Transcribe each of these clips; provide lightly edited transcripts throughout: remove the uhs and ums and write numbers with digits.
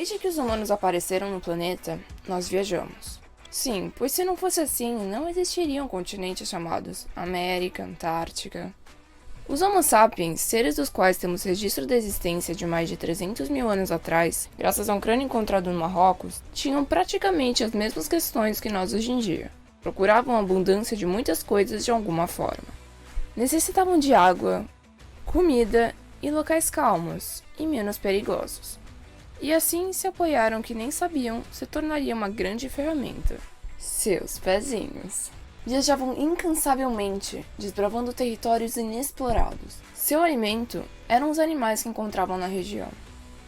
Desde que os humanos apareceram no planeta, nós viajamos. Sim, pois se não fosse assim, não existiriam continentes chamados América, Antártica. Os Homo sapiens, seres dos quais temos registro da existência de mais de 300 mil anos atrás, graças a um crânio encontrado no Marrocos, tinham praticamente as mesmas questões que nós hoje em dia. Procuravam a abundância de muitas coisas de alguma forma. Necessitavam de água, comida e locais calmos e menos perigosos. E assim se apoiaram que nem sabiam se tornaria uma grande ferramenta. Seus pezinhos. Viajavam incansavelmente, desbravando territórios inexplorados. Seu alimento eram os animais que encontravam na região.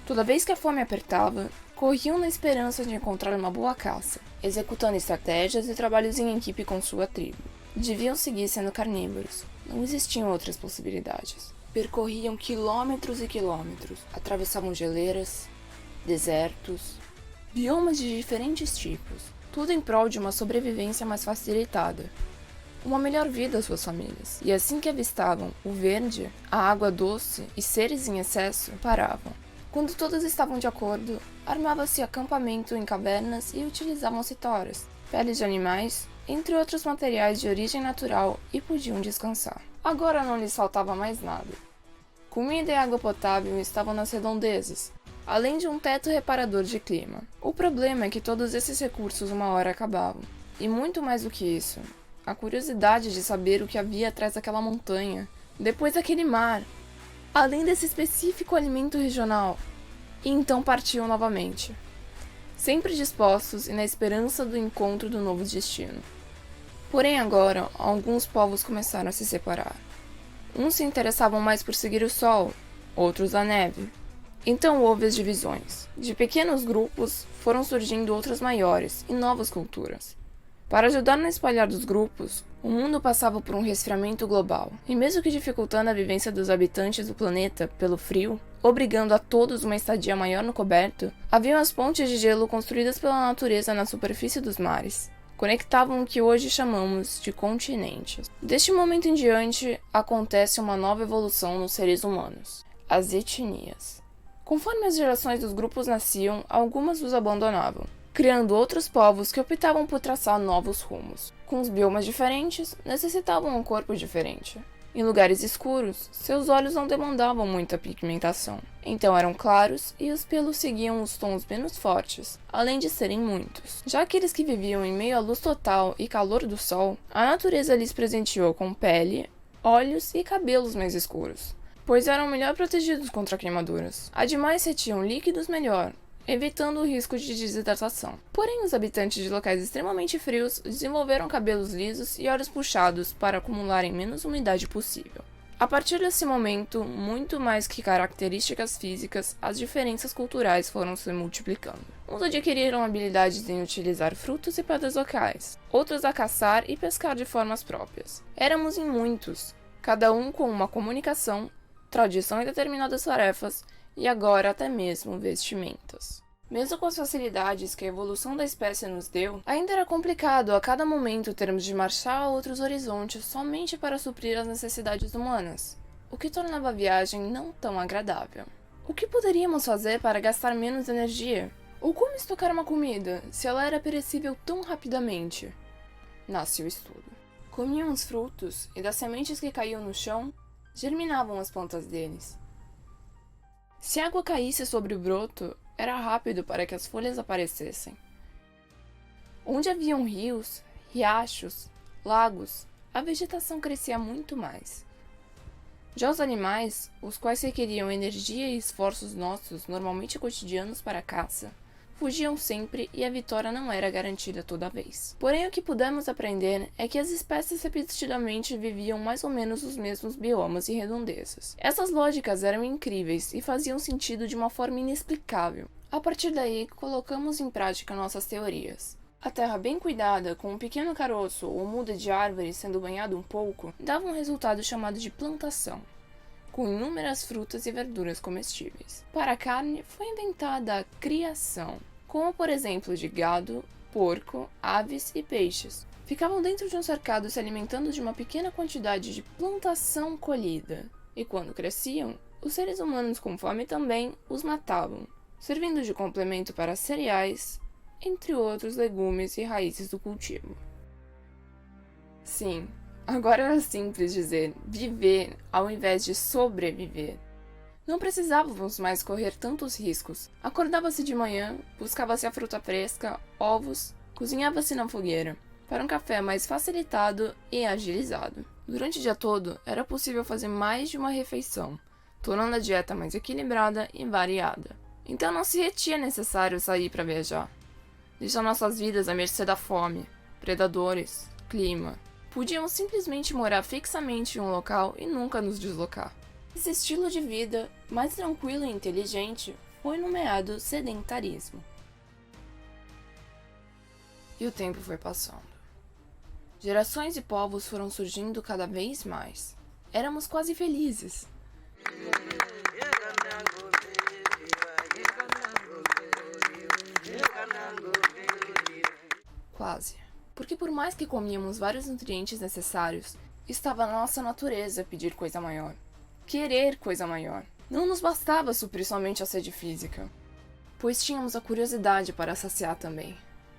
Toda vez que a fome apertava, corriam na esperança de encontrar uma boa caça, executando estratégias e trabalhos em equipe com sua tribo. Deviam seguir sendo carnívoros, não existiam outras possibilidades. Percorriam quilômetros e quilômetros, atravessavam geleiras, desertos, biomas de diferentes tipos, tudo em prol de uma sobrevivência mais facilitada, uma melhor vida às suas famílias. E assim que avistavam o verde, a água doce e seres em excesso, paravam. Quando todos estavam de acordo, armava-se acampamento em cavernas e utilizavam-se toras, peles de animais, entre outros materiais de origem natural, e podiam descansar. Agora não lhes faltava mais nada. Comida e água potável estavam nas redondezas, além de um teto reparador de clima. O problema é que todos esses recursos uma hora acabavam. E muito mais do que isso, a curiosidade de saber o que havia atrás daquela montanha, depois daquele mar, além desse específico alimento regional. E então partiam novamente, sempre dispostos e na esperança do encontro do novo destino. Porém agora, alguns povos começaram a se separar. Uns se interessavam mais por seguir o sol, outros a neve. Então houve as divisões. De pequenos grupos foram surgindo outros maiores e novas culturas. Para ajudar no espalhar dos grupos, o mundo passava por um resfriamento global, e mesmo que dificultando a vivência dos habitantes do planeta pelo frio, obrigando a todos uma estadia maior no coberto, haviam as pontes de gelo construídas pela natureza na superfície dos mares. Conectavam o que hoje chamamos de continentes. Deste momento em diante, acontece uma nova evolução nos seres humanos: as etnias. Conforme as gerações dos grupos nasciam, algumas os abandonavam, criando outros povos que optavam por traçar novos rumos. Com os biomas diferentes, necessitavam um corpo diferente. Em lugares escuros, seus olhos não demandavam muita pigmentação, então eram claros e os pelos seguiam os tons menos fortes, além de serem muitos. Já aqueles que viviam em meio à luz total e calor do sol, a natureza lhes presenteou com pele, olhos e cabelos mais escuros, pois eram melhor protegidos contra queimaduras. Ademais, retiam líquidos melhor, evitando o risco de desidratação. Porém, os habitantes de locais extremamente frios desenvolveram cabelos lisos e olhos puxados para acumularem menos umidade possível. A partir desse momento, muito mais que características físicas, as diferenças culturais foram se multiplicando. Uns adquiriram habilidades em utilizar frutos e pedras locais, outros a caçar e pescar de formas próprias. Éramos em muitos, cada um com uma comunicação, tradição em determinadas tarefas, e agora até mesmo vestimentas. Mesmo com as facilidades que a evolução da espécie nos deu, ainda era complicado a cada momento termos de marchar a outros horizontes somente para suprir as necessidades humanas, o que tornava a viagem não tão agradável. O que poderíamos fazer para gastar menos energia? Ou como estocar uma comida, se ela era perecível tão rapidamente? Nasce o estudo. Comiam os frutos, e das sementes que caíam no chão, germinavam as plantas deles. Se a água caísse sobre o broto, era rápido para que as folhas aparecessem. Onde haviam rios, riachos, lagos, a vegetação crescia muito mais. Já os animais, os quais requeriam energia e esforços nossos normalmente cotidianos para a caça, fugiam sempre e a vitória não era garantida toda vez. Porém, o que pudemos aprender é que as espécies repetidamente viviam mais ou menos os mesmos biomas e redondezas. Essas lógicas eram incríveis e faziam sentido de uma forma inexplicável. A partir daí, colocamos em prática nossas teorias. A terra bem cuidada, com um pequeno caroço ou muda de árvore sendo banhado um pouco, dava um resultado chamado de plantação, com inúmeras frutas e verduras comestíveis. Para a carne, foi inventada a criação, como por exemplo de gado, porco, aves e peixes. Ficavam dentro de um cercado se alimentando de uma pequena quantidade de plantação colhida, e quando cresciam, os seres humanos com fome também os matavam, servindo de complemento para cereais, entre outros legumes e raízes do cultivo. Sim, agora era simples dizer viver ao invés de sobreviver. Não precisávamos mais correr tantos riscos. Acordava-se de manhã, buscava-se a fruta fresca, ovos, cozinhava-se na fogueira, para um café mais facilitado e agilizado. Durante o dia todo, era possível fazer mais de uma refeição, tornando a dieta mais equilibrada e variada. Então não se retinha necessário sair para viajar. Deixar nossas vidas à mercê da fome, predadores, clima. Podíamos simplesmente morar fixamente em um local e nunca nos deslocar. Esse estilo de vida, mais tranquilo e inteligente, foi nomeado sedentarismo. E o tempo foi passando. Gerações e povos foram surgindo cada vez mais. Éramos quase felizes. Quase. Porque por mais que comíamos vários nutrientes necessários, estava na nossa natureza pedir coisa maior. Querer coisa maior. Não nos bastava suprir somente a sede física, pois tínhamos a curiosidade para saciar também.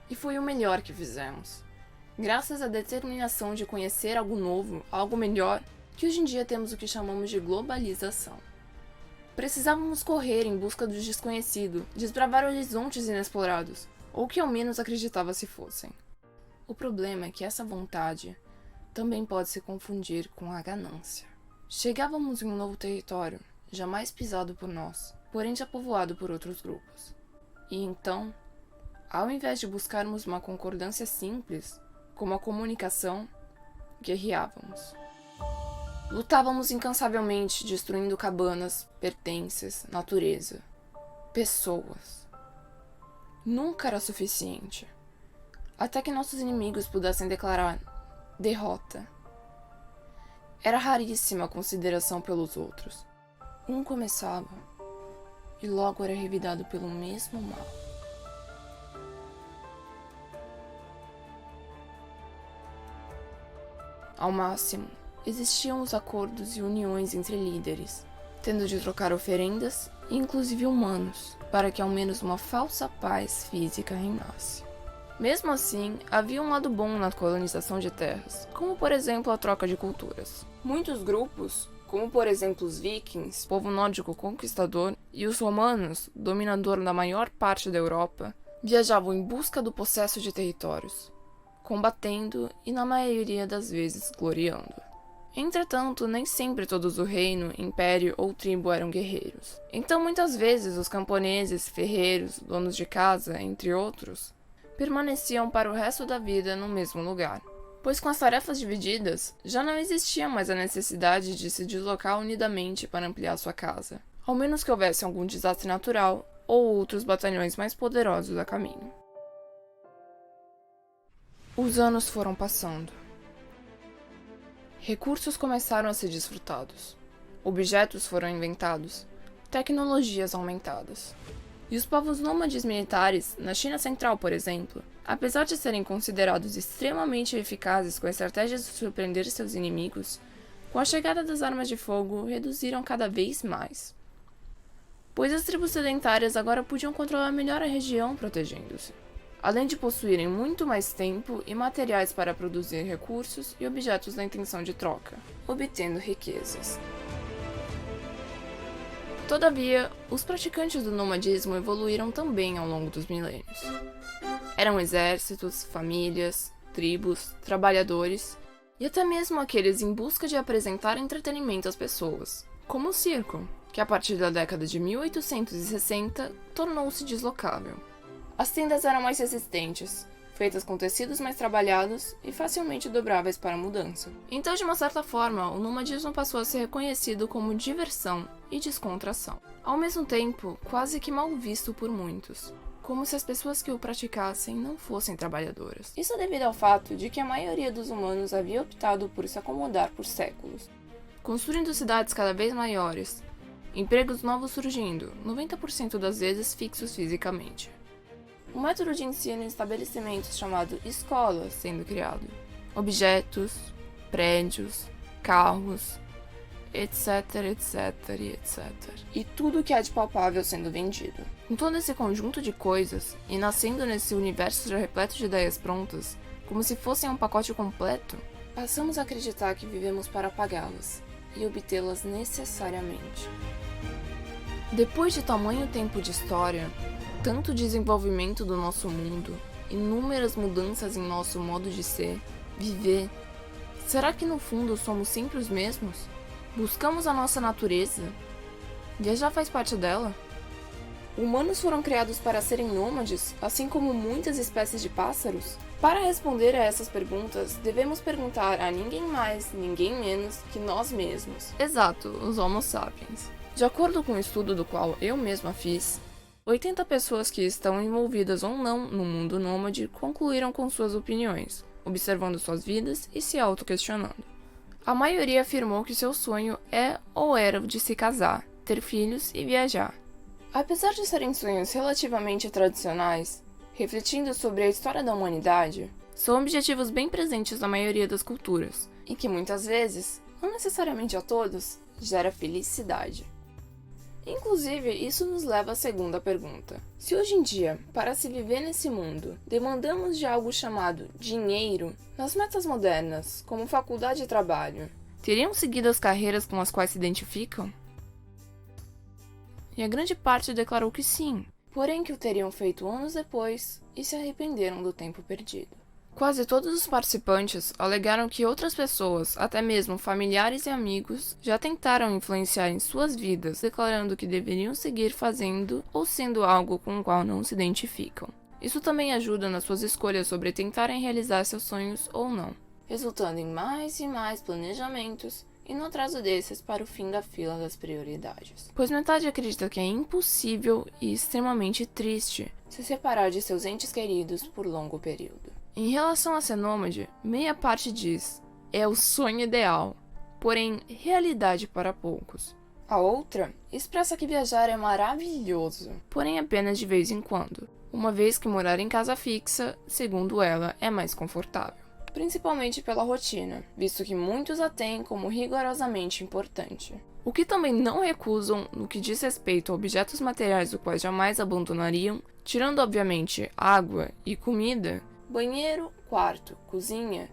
E foi o melhor que fizemos. Graças à determinação de conhecer algo novo, algo melhor, que hoje em dia temos o que chamamos de globalização. Precisávamos correr em busca do desconhecido, desbravar horizontes inexplorados, ou que ao menos acreditava se fossem. O problema é que essa vontade também pode se confundir com a ganância. Chegávamos em um novo território, jamais pisado por nós, porém já povoado por outros grupos. E então, ao invés de buscarmos uma concordância simples, como a comunicação, guerreávamos. Lutávamos incansavelmente, destruindo cabanas, pertences, natureza, pessoas. Nunca era suficiente, até que nossos inimigos pudessem declarar derrota. Era raríssima a consideração pelos outros. Um começava e logo era revidado pelo mesmo mal. Ao máximo, existiam os acordos e uniões entre líderes, tendo de trocar oferendas, inclusive humanos, para que ao menos uma falsa paz física reinasse. Mesmo assim, havia um lado bom na colonização de terras, como por exemplo a troca de culturas. Muitos grupos, como por exemplo os vikings, povo nórdico conquistador, e os romanos, dominador da maior parte da Europa, viajavam em busca do possesso de territórios, combatendo e na maioria das vezes gloriando. Entretanto, nem sempre todos do reino, império ou tribo eram guerreiros. Então muitas vezes os camponeses, ferreiros, donos de casa, entre outros, permaneciam para o resto da vida no mesmo lugar, pois com as tarefas divididas, já não existia mais a necessidade de se deslocar unidamente para ampliar sua casa, ao menos que houvesse algum desastre natural ou outros batalhões mais poderosos a caminho. Os anos foram passando. Recursos começaram a ser desfrutados, objetos foram inventados, tecnologias aumentadas. E os povos nômades militares, na China Central, por exemplo, apesar de serem considerados extremamente eficazes com estratégias de surpreender seus inimigos, com a chegada das armas de fogo, reduziram cada vez mais. Pois as tribos sedentárias agora podiam controlar melhor a região protegendo-se, além de possuírem muito mais tempo e materiais para produzir recursos e objetos da intenção de troca, obtendo riquezas. Todavia, os praticantes do nomadismo evoluíram também ao longo dos milênios. Eram exércitos, famílias, tribos, trabalhadores e até mesmo aqueles em busca de apresentar entretenimento às pessoas, como o circo, que a partir da década de 1860 tornou-se deslocável. As tendas eram mais resistentes, feitas com tecidos mais trabalhados e facilmente dobráveis para mudança. Então, de uma certa forma, o nomadismo passou a ser reconhecido como diversão e descontração. Ao mesmo tempo, quase que mal visto por muitos, como se as pessoas que o praticassem não fossem trabalhadoras. Isso devido ao fato de que a maioria dos humanos havia optado por se acomodar por séculos, construindo cidades cada vez maiores, empregos novos surgindo, 90% das vezes fixos fisicamente. Um método de ensino em estabelecimentos chamado escola sendo criado. Objetos, prédios, carros, etc, etc e etc. E tudo que há de palpável sendo vendido. Com todo esse conjunto de coisas, e nascendo nesse universo já repleto de ideias prontas, como se fossem um pacote completo, passamos a acreditar que vivemos para apagá-las e obtê-las necessariamente. Depois de tamanho tempo de história, tanto desenvolvimento do nosso mundo, inúmeras mudanças em nosso modo de ser, viver, será que no fundo somos sempre os mesmos? Buscamos a nossa natureza? Viajar faz parte dela? Humanos foram criados para serem nômades, assim como muitas espécies de pássaros? Para responder a essas perguntas, devemos perguntar a ninguém mais, ninguém menos que nós mesmos. Exato, os Homo sapiens. De acordo com um estudo do qual eu mesma fiz, 80 pessoas que estão envolvidas ou não no mundo nômade concluíram com suas opiniões, observando suas vidas e se auto-questionando. A maioria afirmou que seu sonho é ou era o de se casar, ter filhos e viajar. Apesar de serem sonhos relativamente tradicionais, refletindo sobre a história da humanidade, são objetivos bem presentes na maioria das culturas, e que muitas vezes, não necessariamente a todos, gera felicidade. Inclusive, isso nos leva à segunda pergunta. Se hoje em dia, para se viver nesse mundo, demandamos de algo chamado dinheiro, nas metas modernas, como faculdade e trabalho, teriam seguido as carreiras com as quais se identificam? E a grande parte declarou que sim, porém que o teriam feito anos depois e se arrependeram do tempo perdido. Quase todos os participantes alegaram que outras pessoas, até mesmo familiares e amigos, já tentaram influenciar em suas vidas, declarando que deveriam seguir fazendo ou sendo algo com o qual não se identificam. Isso também ajuda nas suas escolhas sobre tentarem realizar seus sonhos ou não, resultando em mais e mais planejamentos e no atraso desses para o fim da fila das prioridades. Pois metade acredita que é impossível e extremamente triste se separar de seus entes queridos por longo período. Em relação a ser nômade, meia parte diz, é o sonho ideal, porém realidade para poucos. A outra expressa que viajar é maravilhoso, porém apenas de vez em quando, uma vez que morar em casa fixa, segundo ela, é mais confortável. Principalmente pela rotina, visto que muitos a têm como rigorosamente importante. O que também não recusam no que diz respeito a objetos materiais os quais jamais abandonariam, tirando obviamente água e comida, banheiro, quarto, cozinha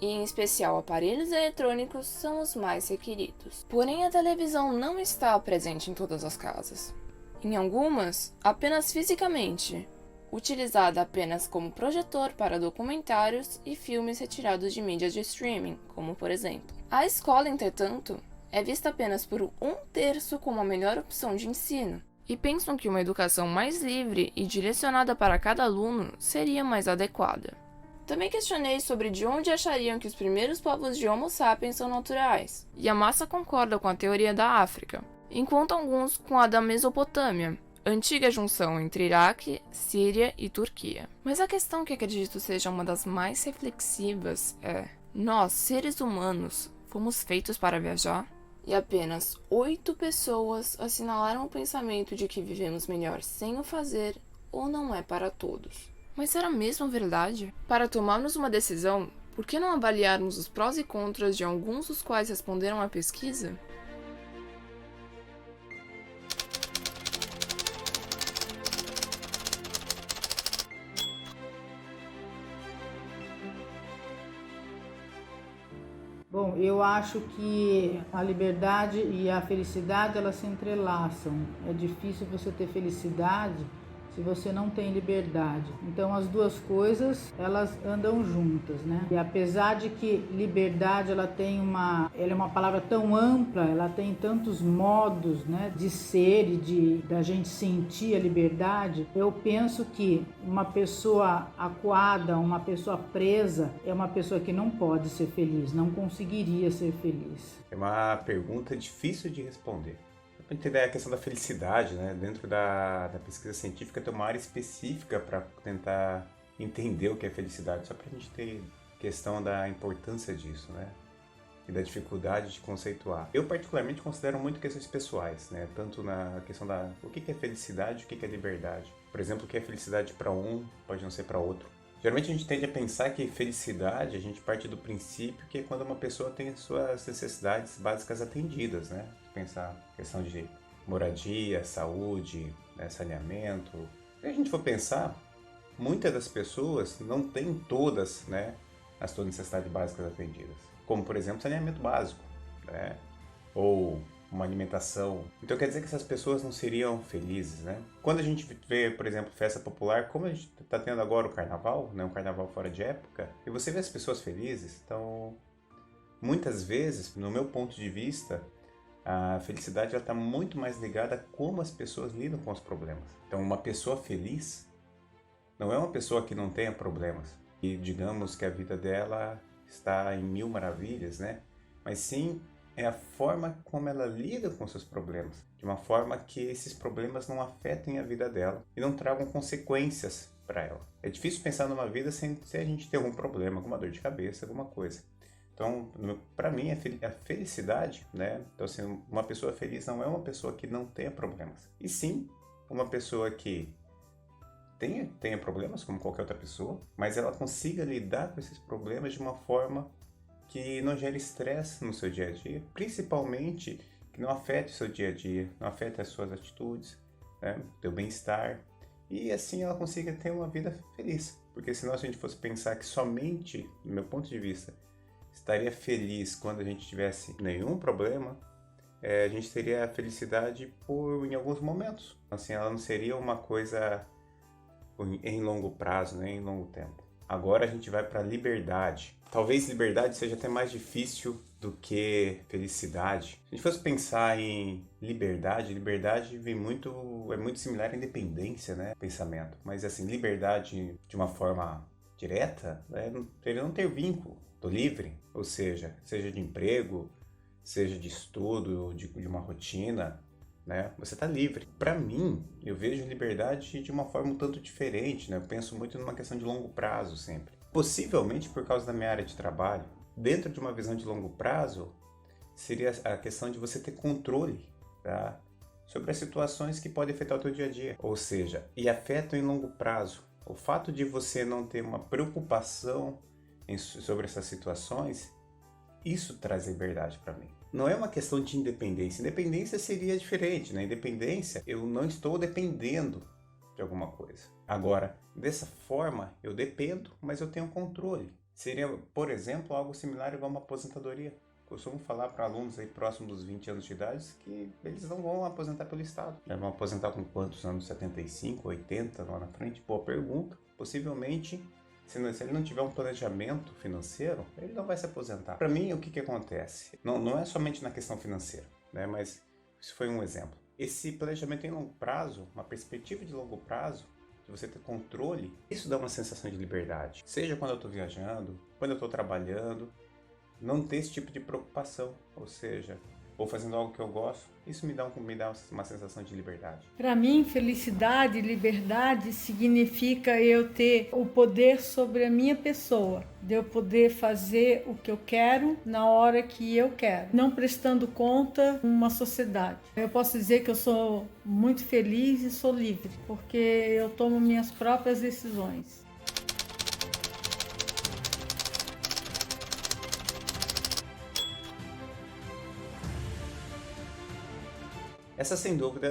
e em especial aparelhos eletrônicos são os mais requeridos. Porém, a televisão não está presente em todas as casas. Em algumas, apenas fisicamente, utilizada apenas como projetor para documentários e filmes retirados de mídias de streaming, como por exemplo. A escola, entretanto, é vista apenas por 1/3 como a melhor opção de ensino, e pensam que uma educação mais livre e direcionada para cada aluno seria mais adequada. Também questionei sobre de onde achariam que os primeiros povos de Homo sapiens são naturais, e a massa concorda com a teoria da África, enquanto alguns com a da Mesopotâmia, antiga junção entre Iraque, Síria e Turquia. Mas a questão que acredito seja uma das mais reflexivas é: nós, seres humanos, fomos feitos para viajar? E apenas 8 pessoas assinalaram o pensamento de que vivemos melhor sem o fazer ou não é para todos. Mas será mesmo verdade? Para tomarmos uma decisão, por que não avaliarmos os prós e contras de alguns dos quais responderam à pesquisa? Bom, eu acho que a liberdade e a felicidade, elas se entrelaçam. É difícil você ter felicidade se você não tem liberdade. Então as duas coisas, elas andam juntas, né? E apesar de que liberdade, ela é uma palavra tão ampla, ela tem tantos modos, né, de ser e da gente sentir a liberdade, eu penso que uma pessoa acuada, uma pessoa presa, é uma pessoa que não pode ser feliz, não conseguiria ser feliz. É uma pergunta difícil de responder. Para entender a questão da felicidade, né? Dentro da pesquisa científica tem uma área específica para tentar entender o que é felicidade, só para a gente ter questão da importância disso, né? E da dificuldade de conceituar. Eu particularmente considero muito questões pessoais, né? Tanto na questão da o que é felicidade e o que é liberdade. Por exemplo, o que é felicidade para um pode não ser para outro. Geralmente a gente tende a pensar que felicidade, a gente parte do princípio que é quando uma pessoa tem as suas necessidades básicas atendidas, né? Pensar questão de moradia, saúde, né, saneamento. Se a gente for pensar, muitas das pessoas não têm todas, né, as suas necessidades básicas atendidas. Como, por exemplo, saneamento básico, né? Ou uma alimentação. Então quer dizer que essas pessoas não seriam felizes, né? Quando a gente vê, por exemplo, festa popular, como a gente está tendo agora o carnaval, né? Um carnaval fora de época, e você vê as pessoas felizes, então muitas vezes, no meu ponto de vista, a felicidade está muito mais ligada a como as pessoas lidam com os problemas. Então uma pessoa feliz não é uma pessoa que não tenha problemas e digamos que a vida dela está em mil maravilhas, né? Mas sim é a forma como ela lida com seus problemas, de uma forma que esses problemas não afetem a vida dela e não tragam consequências para ela. É difícil pensar numa vida sem a gente ter algum problema, alguma dor de cabeça, alguma coisa. Então, para mim, a felicidade, né? Então, assim, uma pessoa feliz não é uma pessoa que não tenha problemas, e sim uma pessoa que tenha problemas como qualquer outra pessoa, mas ela consiga lidar com esses problemas de uma forma que não gere estresse no seu dia a dia, principalmente que não afete o seu dia a dia, não afete as suas atitudes, né, teu bem-estar, e assim ela consiga ter uma vida feliz. Porque senão, se a gente fosse pensar que somente, do meu ponto de vista, estaria feliz quando a gente tivesse nenhum problema, a gente teria a felicidade em alguns momentos. Assim, ela não seria uma coisa em longo prazo, né, em longo tempo. Agora a gente vai para a liberdade. Talvez liberdade seja até mais difícil do que felicidade. Se a gente fosse pensar em liberdade, liberdade é muito similar à independência, né? Pensamento. Mas assim, liberdade de uma forma direta, né? Seria não ter vínculo. Tô livre, ou seja de emprego, seja de estudo, de uma rotina, né? Você está livre. Para mim, eu vejo liberdade de uma forma um tanto diferente, né? Eu penso muito numa questão de longo prazo sempre. Possivelmente por causa da minha área de trabalho. Dentro de uma visão de longo prazo, seria a questão de você ter controle, tá, sobre as situações que podem afetar o teu dia a dia. Ou seja, e afetam em longo prazo. O fato de você não ter uma preocupação sobre essas situações, isso traz liberdade para mim. Não é uma questão de independência. Independência seria diferente, né? Independência, eu não estou dependendo de alguma coisa. Agora, dessa forma, eu dependo, mas eu tenho controle. Seria, por exemplo, algo similar igual uma aposentadoria. Costumo falar para alunos aí próximos dos 20 anos de idade que eles não vão aposentar pelo Estado. Já vão aposentar com quantos anos? 75, 80 lá na frente? Boa pergunta. Possivelmente, se ele não tiver um planejamento financeiro, ele não vai se aposentar. Para mim, o que acontece? Não é somente na questão financeira, né? Mas isso foi um exemplo. Esse planejamento em longo prazo, uma perspectiva de longo prazo, de você ter controle, isso dá uma sensação de liberdade. Seja quando eu estou viajando, quando eu estou trabalhando, não ter esse tipo de preocupação. Ou seja, ou fazendo algo que eu gosto, isso me dá uma sensação de liberdade. Para mim, felicidade e liberdade significa eu ter o poder sobre a minha pessoa, de eu poder fazer o que eu quero na hora que eu quero, não prestando conta uma sociedade. Eu posso dizer que eu sou muito feliz e sou livre, porque eu tomo minhas próprias decisões. Essa, sem dúvida,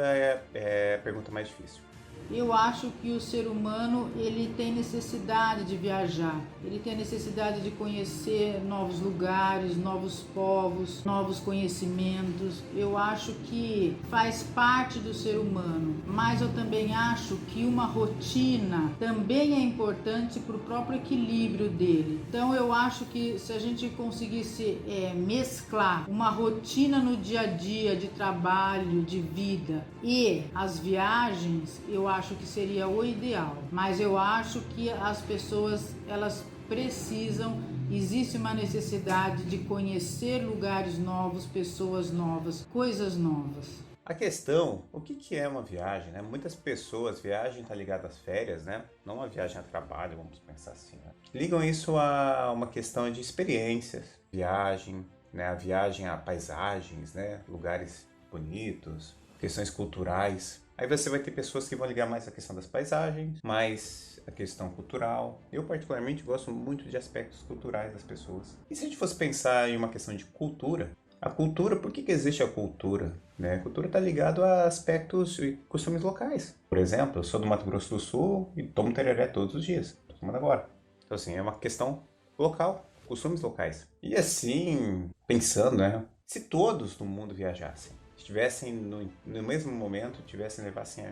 é a pergunta mais difícil. Eu acho que o ser humano, ele tem necessidade de viajar, ele tem necessidade de conhecer novos lugares, novos povos, novos conhecimentos. Eu acho que faz parte do ser humano, mas eu também acho que uma rotina também é importante para o próprio equilíbrio dele. Então eu acho que se a gente conseguisse mesclar uma rotina no dia a dia de trabalho, de vida e as viagens, eu acho que seria o ideal, mas eu acho que as pessoas, elas precisam, existe uma necessidade de conhecer lugares novos, pessoas novas, coisas novas. A questão, o que é uma viagem, né? Muitas pessoas, viagem está ligada às férias, né? Não uma viagem a trabalho, vamos pensar assim, né? Ligam isso a uma questão de experiências, viagem, né? A viagem a paisagens, né? Lugares bonitos, questões culturais. Aí você vai ter pessoas que vão ligar mais a questão das paisagens, mais a questão cultural. Eu particularmente gosto muito de aspectos culturais das pessoas. E se a gente fosse pensar em uma questão de cultura, a cultura, por que existe a cultura? Né? A cultura está ligada a aspectos e costumes locais. Por exemplo, eu sou do Mato Grosso do Sul e tomo tereré todos os dias. Estou tomando agora. Então assim, é uma questão local, costumes locais. E assim, pensando, né? Se todos no mundo viajassem, estivessem no mesmo momento, levassem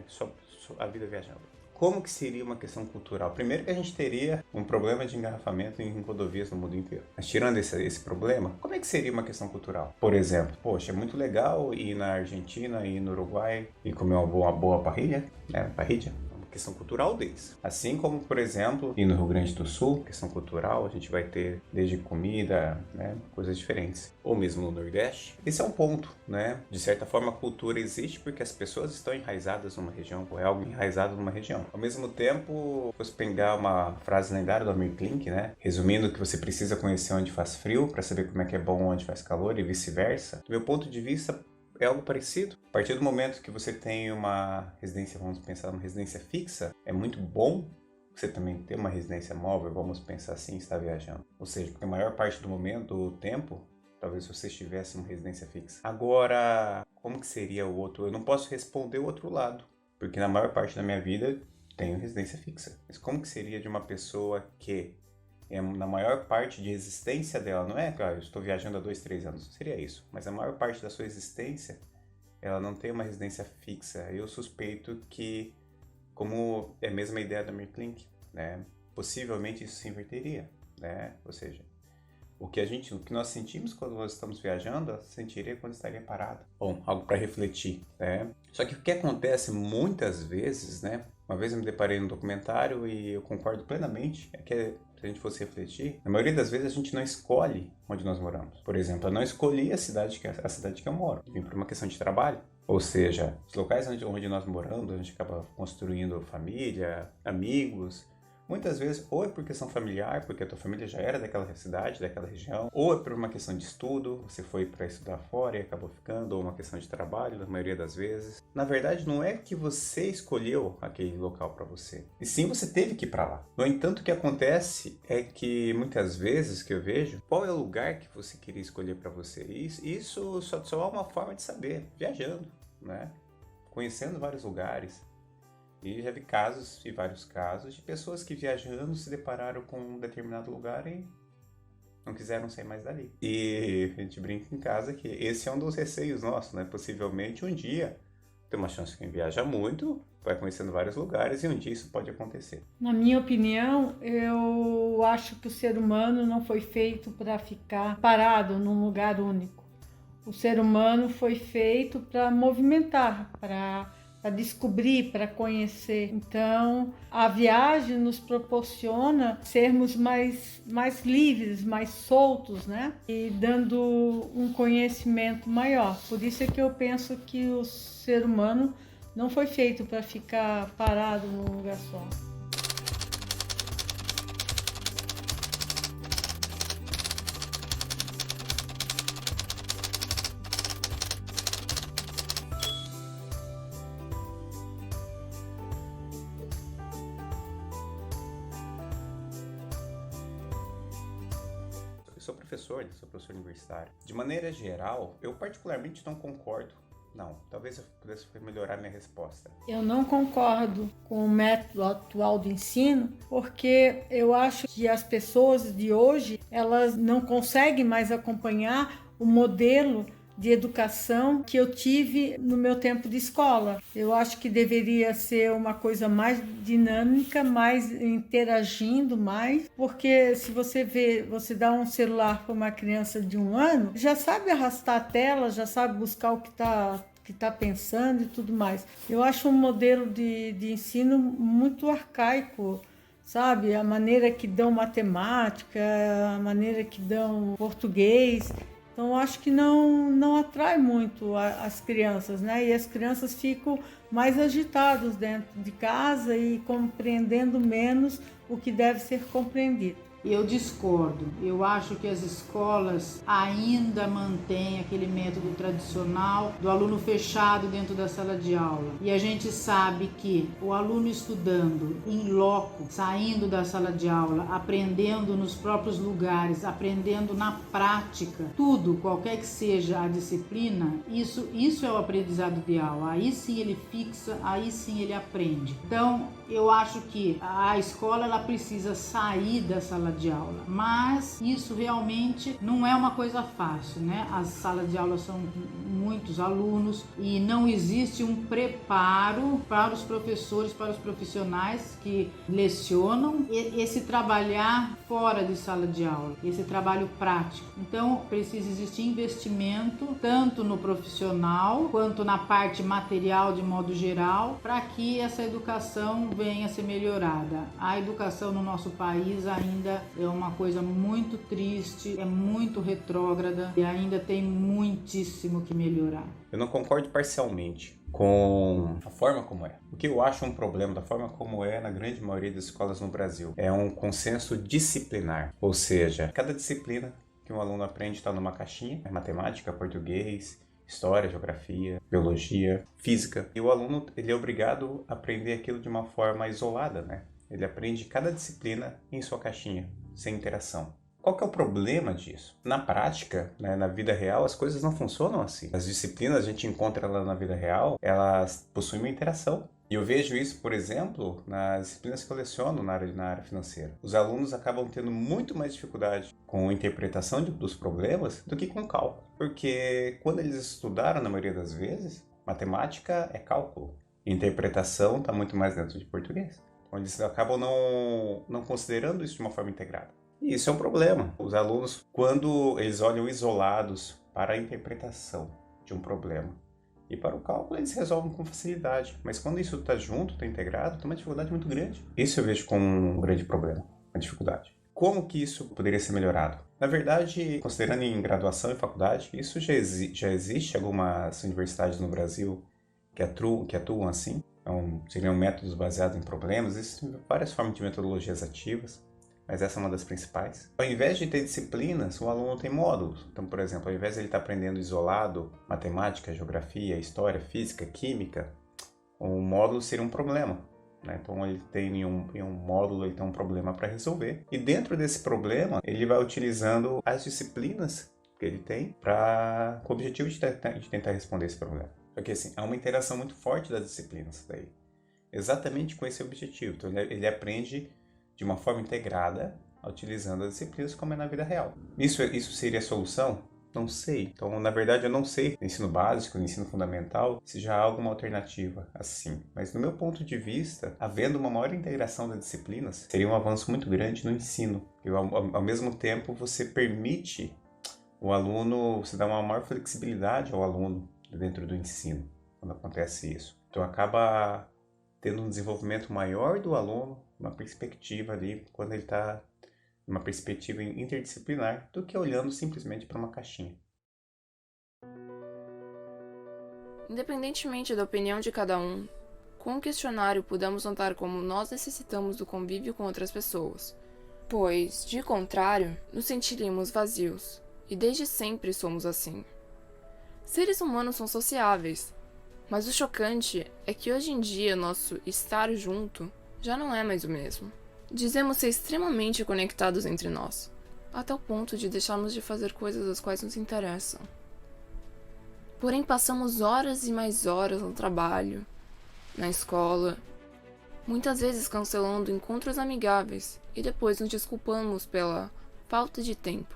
a vida viajando, como que seria uma questão cultural? Primeiro que a gente teria um problema de engarrafamento em rodovias no mundo inteiro. Mas tirando esse problema, como é que seria uma questão cultural? Por exemplo, poxa, é muito legal ir na Argentina, ir no Uruguai e comer uma boa parrilha, né? Parrilha. Questão cultural deles. Assim como, por exemplo, e no Rio Grande do Sul, questão cultural, a gente vai ter desde comida, né, coisas diferentes. Ou mesmo no Nordeste. Esse é um ponto, né? De certa forma, a cultura existe porque as pessoas estão enraizadas numa região, ou é algo enraizado numa região. Ao mesmo tempo, você pegar uma frase lendária do Amir Klink, né? Resumindo que você precisa conhecer onde faz frio para saber como é que é bom onde faz calor e vice-versa. Do meu ponto de vista, é algo parecido. A partir do momento que você tem uma residência, vamos pensar numa residência fixa, é muito bom você também ter uma residência móvel, vamos pensar assim, estar viajando. Ou seja, porque a maior parte do momento, do tempo, talvez você estivesse uma residência fixa. Agora, como que seria o outro? Eu não posso responder o outro lado, porque na maior parte da minha vida tenho residência fixa. Mas como que seria de uma pessoa que na maior parte de existência dela, não é que eu estou viajando há 2, 3 anos, não seria isso, mas a maior parte da sua existência, ela não tem uma residência fixa. Eu suspeito que, como é a mesma ideia da Amir Klink, né, possivelmente isso se inverteria, né, ou seja, o que nós sentimos quando nós estamos viajando, sentiria quando estaria parado. Bom, algo para refletir, né? Só que o que acontece muitas vezes, né? Uma vez eu me deparei num documentário e eu concordo plenamente, é que se a gente fosse refletir, na maioria das vezes a gente não escolhe onde nós moramos. Por exemplo, eu não escolhi a cidade que eu moro, vim por uma questão de trabalho. Ou seja, os locais onde nós moramos, a gente acaba construindo família, amigos. Muitas vezes, ou é por questão familiar, porque a tua família já era daquela cidade, daquela região, ou é por uma questão de estudo, você foi para estudar fora e acabou ficando, ou uma questão de trabalho, na maioria das vezes. Na verdade, não é que você escolheu aquele local para você, e sim você teve que ir para lá. No entanto, o que acontece é que muitas vezes que eu vejo, qual é o lugar que você queria escolher para você? Isso só há uma forma de saber, viajando, né? Conhecendo vários lugares. E já vi vários casos de pessoas que viajando se depararam com um determinado lugar e não quiseram sair mais dali. E a gente brinca em casa que esse é um dos receios nossos, né? Possivelmente um dia, tem uma chance que quem viaja muito, vai conhecendo vários lugares e um dia isso pode acontecer. Na minha opinião, eu acho que o ser humano não foi feito para ficar parado num lugar único. O ser humano foi feito para movimentar, para descobrir, para conhecer. Então, a viagem nos proporciona sermos mais livres, mais soltos, né? E dando um conhecimento maior. Por isso é que eu penso que o ser humano não foi feito para ficar parado num lugar só. Sou professor universitário. De maneira geral, eu particularmente não concordo. Não, talvez eu pudesse melhorar minha resposta. Eu não concordo com o método atual de ensino, porque eu acho que as pessoas de hoje, elas não conseguem mais acompanhar o modelo de educação que eu tive no meu tempo de escola. Eu acho que deveria ser uma coisa mais dinâmica, mais interagindo mais, porque se você dá um celular para uma criança de 1 ano, já sabe arrastar a tela, já sabe buscar o que está pensando e tudo mais. Eu acho um modelo de ensino muito arcaico, sabe? A maneira que dão matemática, a maneira que dão português. Então, acho que não atrai muito as crianças, né? E as crianças ficam mais agitadas dentro de casa e compreendendo menos o que deve ser compreendido. Eu discordo. Eu acho que as escolas ainda mantêm aquele método tradicional do aluno fechado dentro da sala de aula. E a gente sabe que o aluno estudando em loco, saindo da sala de aula, aprendendo nos próprios lugares, aprendendo na prática, tudo, qualquer que seja a disciplina, isso é o aprendizado ideal. Aí sim ele fixa, aí sim ele aprende. Então, eu acho que a escola ela precisa sair da sala de aula, mas isso realmente não é uma coisa fácil, né? As salas de aula são muitos alunos e não existe um preparo para os professores, para os profissionais que lecionam esse trabalhar fora de sala de aula, esse trabalho prático. Então, precisa existir investimento tanto no profissional quanto na parte material de modo geral, para que essa educação venha a ser melhorada. A educação no nosso país ainda é uma coisa muito triste, é muito retrógrada e ainda tem muitíssimo que melhorar. Eu não concordo parcialmente com a forma como é. O que eu acho um problema da forma como é na grande maioria das escolas no Brasil é um consenso disciplinar, ou seja, cada disciplina que um aluno aprende está numa caixinha, matemática, português, história, geografia, biologia, física. E o aluno ele é obrigado a aprender aquilo de uma forma isolada, né? Ele aprende cada disciplina em sua caixinha, sem interação. Qual que é o problema disso? Na prática, né, na vida real, as coisas não funcionam assim. As disciplinas a gente encontra lá na vida real, elas possuem uma interação. E eu vejo isso, por exemplo, nas disciplinas que eu leciono na área financeira. Os alunos acabam tendo muito mais dificuldade com a interpretação dos problemas do que com cálculo. Porque quando eles estudaram, na maioria das vezes, matemática é cálculo. Interpretação está muito mais dentro de português. Então eles acabam não considerando isso de uma forma integrada. E isso é um problema. Os alunos, quando eles olham isolados para a interpretação de um problema e para o cálculo, eles resolvem com facilidade. Mas quando isso está junto, está integrado, tem uma dificuldade muito grande. Isso eu vejo como um grande problema, uma dificuldade. Como que isso poderia ser melhorado? Na verdade, considerando em graduação e faculdade, isso já existe algumas universidades no Brasil que atuam assim. Então, seriam métodos baseados em problemas. Existem várias formas de metodologias ativas, mas essa é uma das principais. Ao invés de ter disciplinas, o aluno tem módulos. Então, por exemplo, ao invés de ele estar aprendendo isolado matemática, geografia, história, física, química, o módulo seria um problema, né? Então, ele tem em um módulo ele tem um problema para resolver. E dentro desse problema, ele vai utilizando as disciplinas que ele tem com o objetivo de tentar responder esse problema. Porque assim, há uma interação muito forte das disciplinas daí. Exatamente com esse objetivo. Então, ele aprende de uma forma integrada, utilizando as disciplinas como é na vida real. Isso seria a solução? Não sei. Então, na verdade, eu não sei no ensino básico, no ensino fundamental, se já há alguma alternativa assim. Mas, do meu ponto de vista, havendo uma maior integração das disciplinas, seria um avanço muito grande no ensino. E, ao mesmo tempo, você permite o aluno, você dá uma maior flexibilidade ao aluno dentro do ensino, quando acontece isso. Então, acaba tendo um desenvolvimento maior do aluno, uma perspectiva ali, quando ele está numa perspectiva interdisciplinar, do que olhando simplesmente para uma caixinha. Independentemente da opinião de cada um, com o questionário pudemos notar como nós necessitamos do convívio com outras pessoas, pois, de contrário, nos sentiríamos vazios, e desde sempre somos assim. Seres humanos são sociáveis, mas o chocante é que hoje em dia nosso estar junto já não é mais o mesmo. Dizemos ser extremamente conectados entre nós, até o ponto de deixarmos de fazer coisas as quais nos interessam. Porém, passamos horas e mais horas no trabalho, na escola, muitas vezes cancelando encontros amigáveis e depois nos desculpamos pela falta de tempo.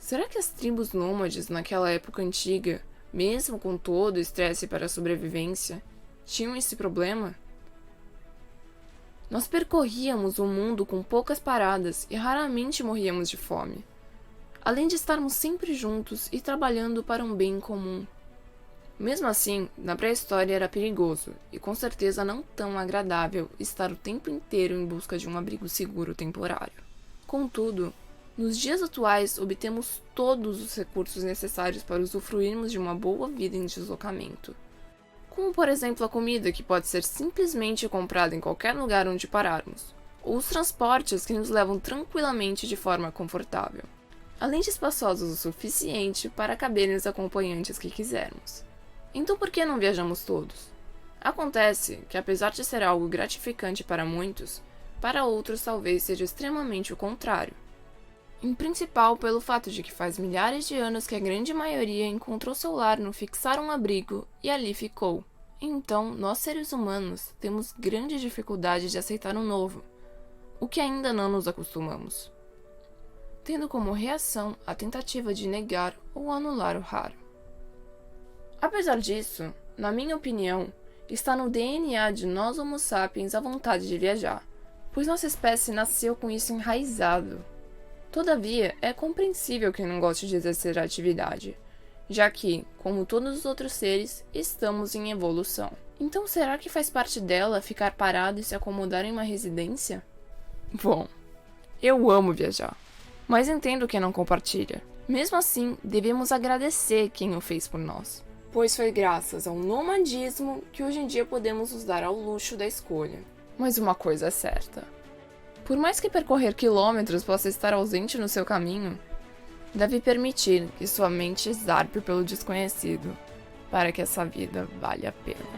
Será que as tribos nômades naquela época antiga, mesmo com todo o estresse para a sobrevivência, tinham esse problema? Nós percorríamos o mundo com poucas paradas e raramente morríamos de fome, além de estarmos sempre juntos e trabalhando para um bem comum. Mesmo assim, na pré-história era perigoso e com certeza não tão agradável estar o tempo inteiro em busca de um abrigo seguro temporário. Contudo, nos dias atuais obtemos todos os recursos necessários para usufruirmos de uma boa vida em deslocamento. Como, por exemplo, a comida, que pode ser simplesmente comprada em qualquer lugar onde pararmos, ou os transportes que nos levam tranquilamente de forma confortável, além de espaçosos o suficiente para caberem os acompanhantes que quisermos. Então por que não viajamos todos? Acontece que, apesar de ser algo gratificante para muitos, para outros talvez seja extremamente o contrário. Em principal pelo fato de que faz milhares de anos que a grande maioria encontrou seu lar no fixar um abrigo e ali ficou. Então, nós seres humanos temos grande dificuldade de aceitar o novo, o que ainda não nos acostumamos, tendo como reação a tentativa de negar ou anular o raro. Apesar disso, na minha opinião, está no DNA de nós Homo sapiens a vontade de viajar, pois nossa espécie nasceu com isso enraizado. Todavia, é compreensível que não goste de exercer a atividade, já que, como todos os outros seres, estamos em evolução. Então será que faz parte dela ficar parado e se acomodar em uma residência? Bom, eu amo viajar, mas entendo quem não compartilha. Mesmo assim, devemos agradecer quem o fez por nós, pois foi graças ao nomadismo que hoje em dia podemos nos dar ao luxo da escolha. Mas uma coisa é certa: por mais que percorrer quilômetros possa estar ausente no seu caminho, deve permitir que sua mente zarpe pelo desconhecido, para que essa vida valha a pena.